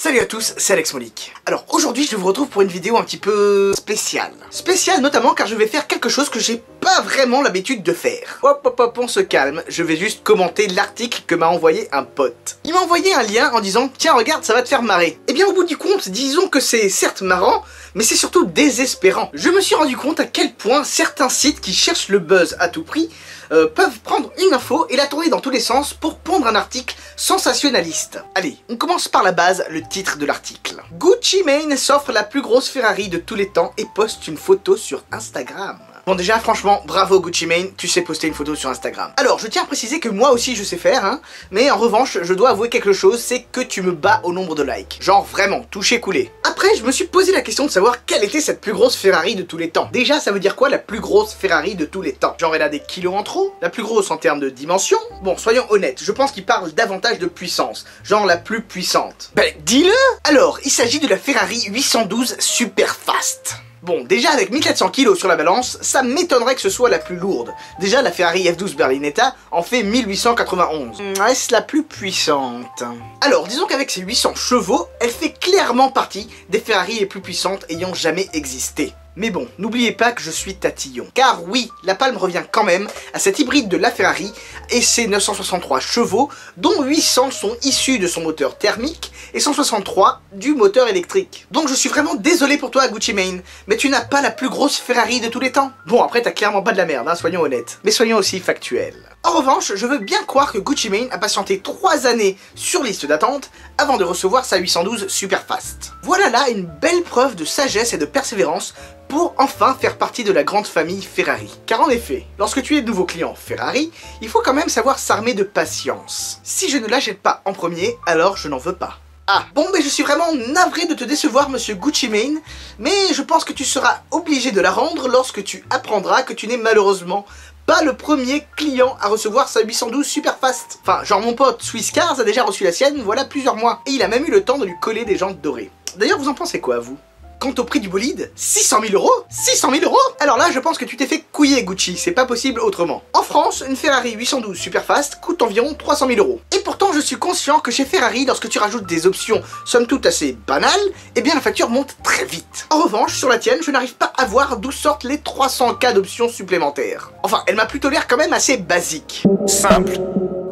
Salut à tous, c'est Alex Molic. Alors aujourd'hui je vous retrouve pour une vidéo un petit peu spéciale. Spéciale notamment car je vais faire quelque chose que j'ai pas vraiment l'habitude de faire. Hop hop hop, on se calme, je vais juste commenter l'article que m'a envoyé un pote. Il m'a envoyé un lien en disant tiens regarde ça va te faire marrer. Et bien au bout du compte, disons que c'est certes marrant, mais c'est surtout désespérant. Je me suis rendu compte à quel point certains sites qui cherchent le buzz à tout prix peuvent prendre une info et la tourner dans tous les sens pour pondre un article sensationnaliste. Allez, on commence par la base, le titre de l'article. Gucci Mane s'offre la plus grosse Ferrari de tous les temps et poste une photo sur Instagram. Bon déjà franchement bravo Gucci Mane, tu sais poster une photo sur Instagram. Alors je tiens à préciser que moi aussi je sais faire hein, mais en revanche je dois avouer quelque chose, c'est que tu me bats au nombre de likes. Genre vraiment, touché coulé. Après je me suis posé la question de savoir quelle était cette plus grosse Ferrari de tous les temps. Déjà ça veut dire quoi la plus grosse Ferrari de tous les temps? Genre elle a des kilos en trop? La plus grosse en termes de dimension? Bon soyons honnêtes, je pense qu'il parle davantage de puissance. Genre la plus puissante. Ben dis-le! Alors il s'agit de la Ferrari 812 Superfast. Bon, déjà avec 1400 kg sur la balance, ça m'étonnerait que ce soit la plus lourde. Déjà, la Ferrari F12 Berlinetta en fait 1891. Est-ce la plus puissante? Alors, disons qu'avec ses 800 chevaux, elle fait clairement partie des Ferrari les plus puissantes ayant jamais existé. Mais bon, n'oubliez pas que je suis tatillon. Car oui, la palme revient quand même à cet hybride de la Ferrari et ses 963 chevaux, dont 800 sont issus de son moteur thermique et 163 du moteur électrique. Donc je suis vraiment désolé pour toi Gucci Mane, mais tu n'as pas la plus grosse Ferrari de tous les temps. Bon après t'as clairement pas de la merde, hein, soyons honnêtes. Mais soyons aussi factuels. En revanche, je veux bien croire que Gucci Mane a patienté 3 années sur liste d'attente avant de recevoir sa 812 Superfast. Voilà là une belle preuve de sagesse et de persévérance pour enfin faire partie de la grande famille Ferrari. Car en effet, lorsque tu es de nouveau client Ferrari, il faut quand même savoir s'armer de patience. Si je ne l'achète pas en premier, alors je n'en veux pas. Ah, bon mais je suis vraiment navré de te décevoir monsieur Gucci Mane, mais je pense que tu seras obligé de la rendre lorsque tu apprendras que tu n'es malheureusement pas le premier client à recevoir sa 812 Superfast. Enfin, genre mon pote Swisscars a déjà reçu la sienne, voilà plusieurs mois, et il a même eu le temps de lui coller des jantes dorées. D'ailleurs, vous en pensez quoi, vous? Quant au prix du bolide, 600 000 €? 600 000 €? Alors là, je pense que tu t'es fait couiller, Gucci, c'est pas possible autrement. En France, une Ferrari 812 Superfast coûte environ 300 000 €. Et pourtant, je suis conscient que chez Ferrari, lorsque tu rajoutes des options somme toute assez banales, eh bien la facture monte très vite. En revanche, sur la tienne, je n'arrive pas à voir d'où sortent les 300 K d'options supplémentaires. Enfin, elle m'a plutôt l'air quand même assez basique. Simple.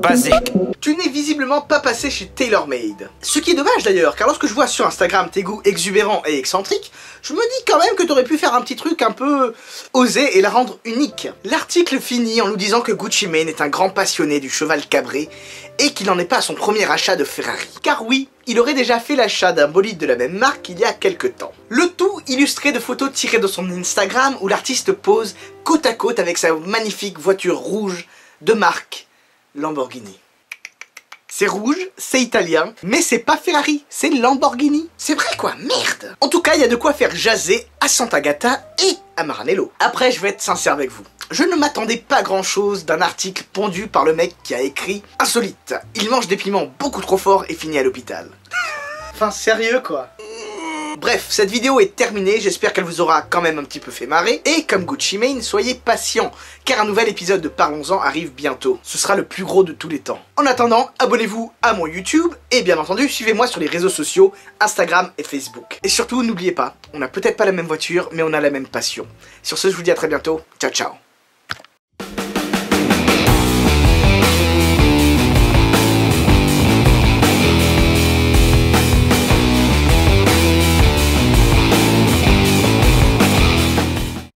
Basique. Tu n'es visiblement pas passé chez TaylorMade. Ce qui est dommage d'ailleurs, car lorsque je vois sur Instagram tes goûts exubérants et excentriques, je me dis quand même que t'aurais pu faire un petit truc un peu osé et la rendre unique. L'article finit en nous disant que Gucci Mane est un grand passionné du cheval cabré et qu'il n'en est pas à son premier achat de Ferrari. Car oui, il aurait déjà fait l'achat d'un bolide de la même marque il y a quelques temps. Le tout illustré de photos tirées de son Instagram où l'artiste pose côte à côte avec sa magnifique voiture rouge de marque Lamborghini. C'est rouge, c'est italien, mais c'est pas Ferrari, c'est Lamborghini. C'est vrai quoi, merde. En tout cas, il y a de quoi faire jaser à Sant'Agata et à Maranello. Après, je vais être sincère avec vous. Je ne m'attendais pas grand chose d'un article pondu par le mec qui a écrit « Insolite, il mange des piments beaucoup trop forts et finit à l'hôpital ». Enfin, sérieux quoi. Bref, cette vidéo est terminée, j'espère qu'elle vous aura quand même un petit peu fait marrer. Et comme Gucci Mane, soyez patients, car un nouvel épisode de Parlons-en arrive bientôt. Ce sera le plus gros de tous les temps. En attendant, abonnez-vous à mon YouTube, et bien entendu, suivez-moi sur les réseaux sociaux, Instagram et Facebook. Et surtout, n'oubliez pas, on n'a peut-être pas la même voiture, mais on a la même passion. Sur ce, je vous dis à très bientôt, ciao ciao.